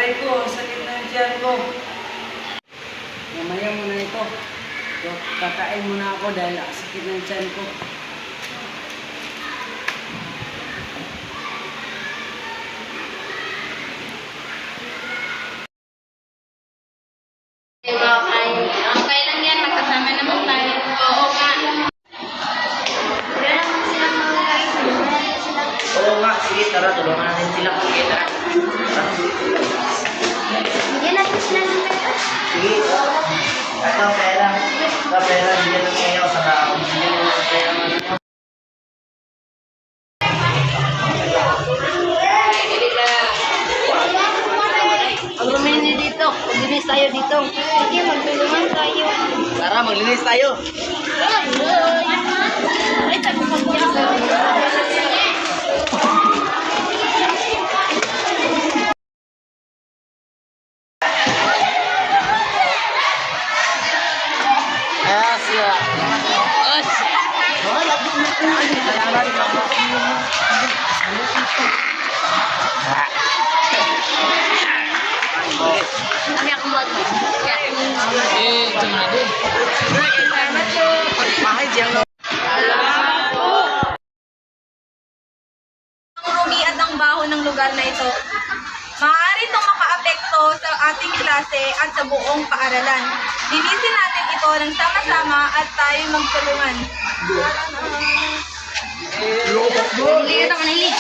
Aray ko, ang sakit na yung tiyan ko. Mamaya muna ito. Kakain muna ako dahil ang sakit na yung tiyan ko. Okay lang yan, magkasama naman tayo. Oo nga. Oo nga, sige, tara, tulungan natin sila kung kita. Bigyan natin sila ng pera. Sige, ito, pera. Ito, pera, bigyan natin kayo sa tao. Bigyan natin ng pera. Ang lumini dito. Maglinis tayo dito. Sige, magtulungan tayo. Tara, maglinis tayo. Ay, tayo mag-iyak. Kami ako mag Marumi at ang baho ng lugar na ito. Maaari itong makaapekto sa ating klase at sa buong paaralan. Linisin natin ito ng sama-sama at tayo magtulungan. Hindi ka naman hilig.